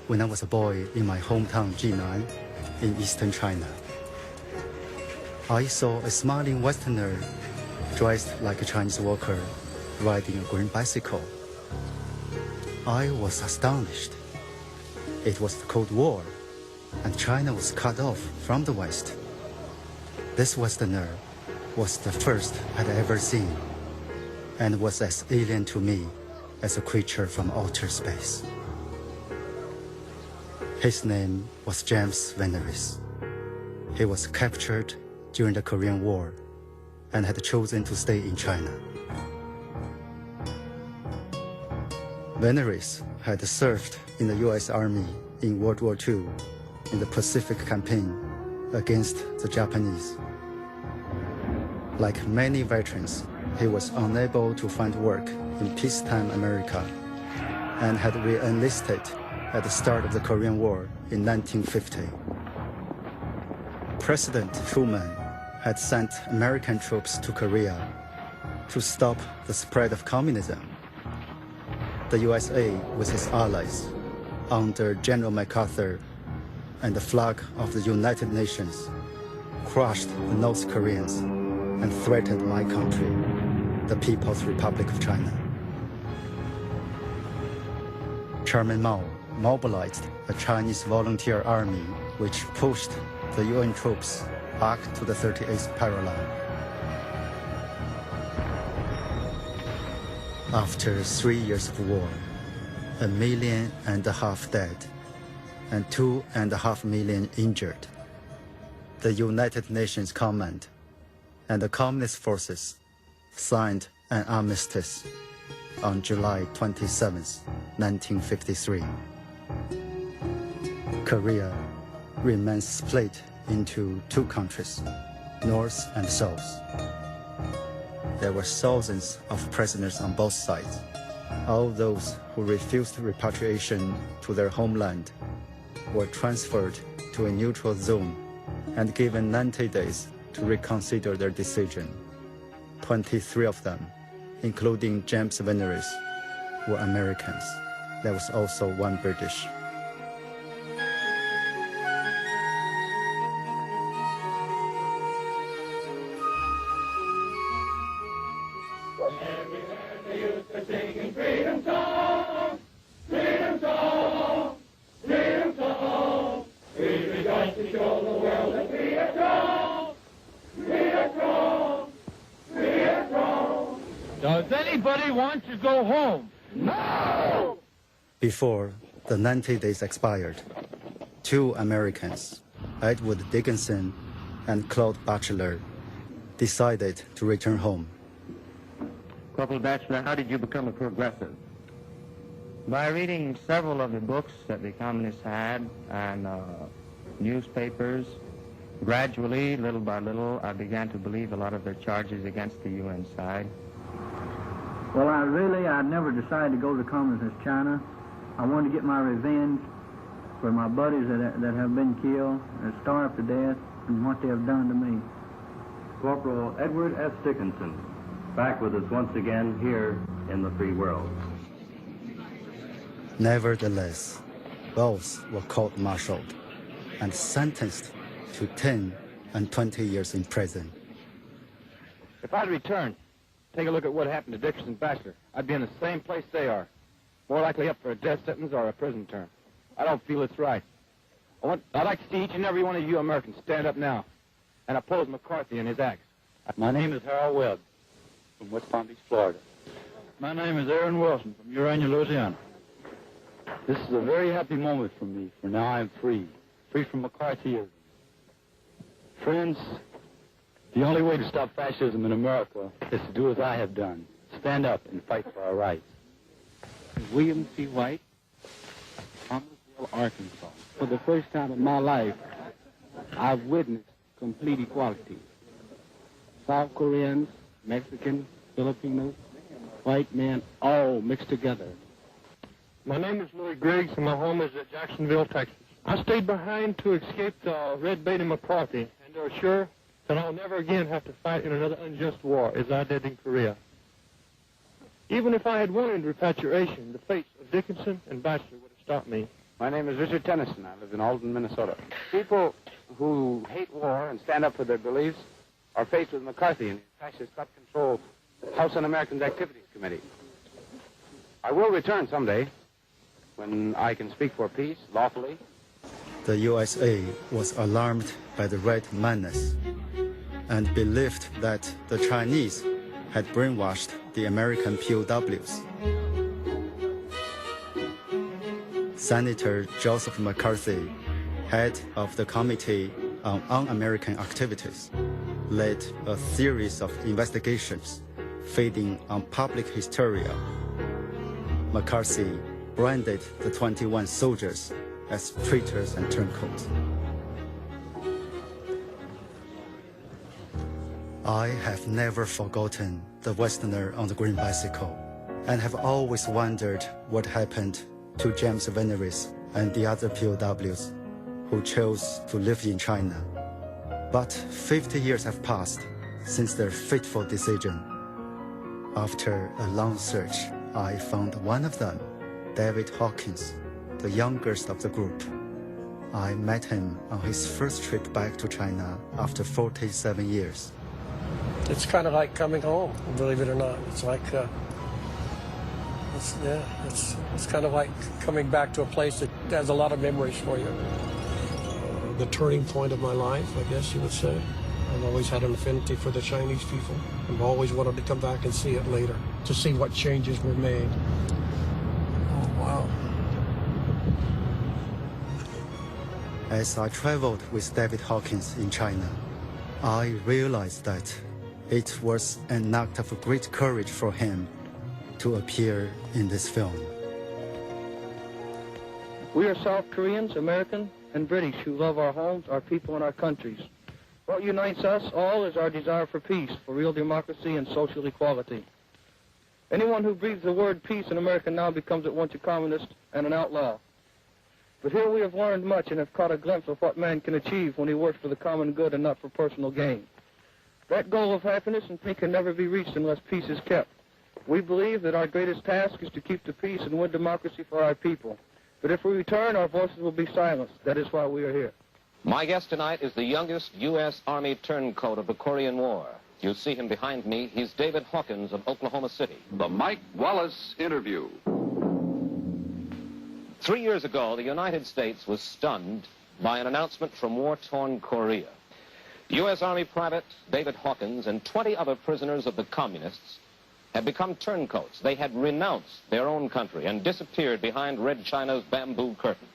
when I was a boy in my hometown Jinan in eastern China. I saw a smiling Westerner dressed like a Chinese worker riding a green bicycle. I was astonished. It was the Cold War, and China was cut off from the West. This Westerner was the first I'd ever seen, and was as alien to me as a creature from outer space. His name was James Veneris. He was captured during the Korean War and had chosen to stay in China. Veneris had served in the US Army in World War II in the Pacific Campaign against the Japanese. Like many veterans, he was unable to find work in peacetime America and had re-enlisted at the start of the Korean War in 1950. President Truman had sent American troops to Korea to stop the spread of communism. The USA, with its allies, under General McCarthy and the flag of the United Nations, crushed the North Koreans and threatened my country, the People's Republic of China. Chairman Mao mobilized a Chinese volunteer army which pushed the UN troops back to the 38th parallel. After 3 years of war, 1.5 million dead and 2.5 million injured, the United Nations Command and the Communist forces signed an armistice on July 27, 1953. Korea remains split into two countries, North and South. There were thousands of prisoners on both sides. All those who refused repatriation to their homeland were transferred to a neutral zone and given 90 days to reconsider their decision. 23 of them, including James Veneris, were Americans. There was also one British. Does anybody want to go home? No! Before the 90 days expired, two Americans, Edward Dickinson and Claude Batchelor, decided to return home. Corporal Batchelor, how did you become a progressive? By reading several of the books that the communists had and newspapers. Gradually, little by little, I began to believe a lot of their charges against the UN side. Well, I never decided to go to communist China. I wanted to get my revenge for my buddies that have been killed and starved to death and what they have done to me. Corporal Edward S. Dickinson, back with us once again here in the free world. Nevertheless, both were court-martialed and sentenced to 10 and 20 years in prison. If I'd returned, take a look at what happened to Dickinson and Batchelor, I'd be in the same place they are. More likely up for a death sentence or a prison term. I don't feel it's right. I'd like to see each and every one of you Americans stand up now and oppose McCarthy and his acts. My name is Harold Webb from West Palm Beach, Florida. My name is Aaron Wilson from Urania, Louisiana. This is a very happy moment for me, for now I am free from McCarthyism. Friends, the only way to stop fascism in America is to do as I have done, stand up and fight for our rights. William C. White, Thomasville, Arkansas. For the first time in my life, I've witnessed complete equality. South Koreans, Mexicans, Filipinos, white men, all mixed together. My name is Louis Griggs, and my home is at Jacksonville, Texas. I stayed behind to escape the red bait in McCarthy and to assure that I'll never again have to fight in another unjust war as I did in Korea. Even if I had wanted repatriation, the fates of Dickinson and Batchelor would have stopped me. My name is Richard Tennyson. I live in Alden, Minnesota. People who hate war and stand up for their beliefs are faced with McCarthy and his fascist gut-control House Un-American Activities Committee. I will return someday when I can speak for peace lawfully. The USA was alarmed by the Red Menace and believed that the Chinese had brainwashed the American POWs. Senator Joseph McCarthy, head of the Committee on Un-American Activities, led a series of investigations feeding on public hysteria. McCarthy branded the 21 soldiers as traitors and turncoats. I have never forgotten the Westerner on the green bicycle and have always wondered what happened to James Veneris and the other POWs who chose to live in China. But 50 years have passed since their fateful decision. After a long search, I found one of them, David Hawkins, the youngest of the group. I met him on his first trip back to China after 47 years. It's kind of like coming home, believe it or not. It's like, it's kind of like coming back to a place that has a lot of memories for you. The turning point of my life, I guess you would say. I've always had an affinity for the Chinese people. I've always wanted to come back and see it later, to see what changes were made. Oh, wow. As I traveled with David Hawkins in China, I realized that it was an act of great courage for him to appear in this film. We are South Koreans, American, and British who love our homes, our people, and our countries. What unites us all is our desire for peace, for real democracy and social equality. Anyone who breathes the word peace in America now becomes at once a communist and an outlaw. But here we have learned much and have caught a glimpse of what man can achieve when he works for the common good and not for personal gain. That goal of happiness and peace can never be reached unless peace is kept. We believe that our greatest task is to keep the peace and win democracy for our people. But if we return, our voices will be silenced. That is why we are here. My guest tonight is the youngest U.S. Army turncoat of the Korean War. You see him behind me. He's David Hawkins of Oklahoma City. The Mike Wallace Interview. 3 years ago, the United States was stunned by an announcement from war-torn Korea. U.S. Army Private David Hawkins and 20 other prisoners of the communists had become turncoats. They had renounced their own country and disappeared behind Red China's bamboo curtain.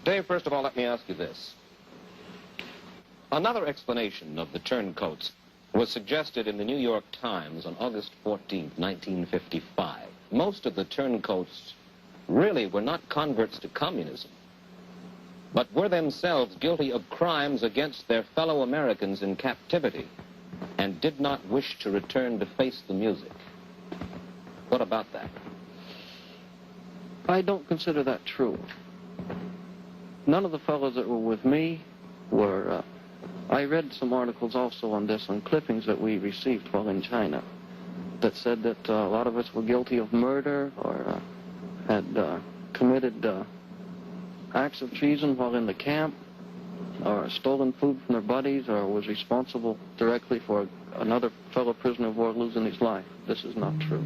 Dave, first of all, let me ask you this. Another explanation of the turncoats was suggested in the New York Times on August 14, 1955. Most of the turncoats really were not converts to communism, but were themselves guilty of crimes against their fellow Americans in captivity and did not wish to return to face the music. What about that? I don't consider that true. None of the fellows that were with me were... I read some articles also on this, on clippings that we received while in China, that said that a lot of us were guilty of murder or had committed acts of treason while in the camp, or stolen food from their buddies, or was responsible directly for another fellow prisoner of war losing his life. This is not true.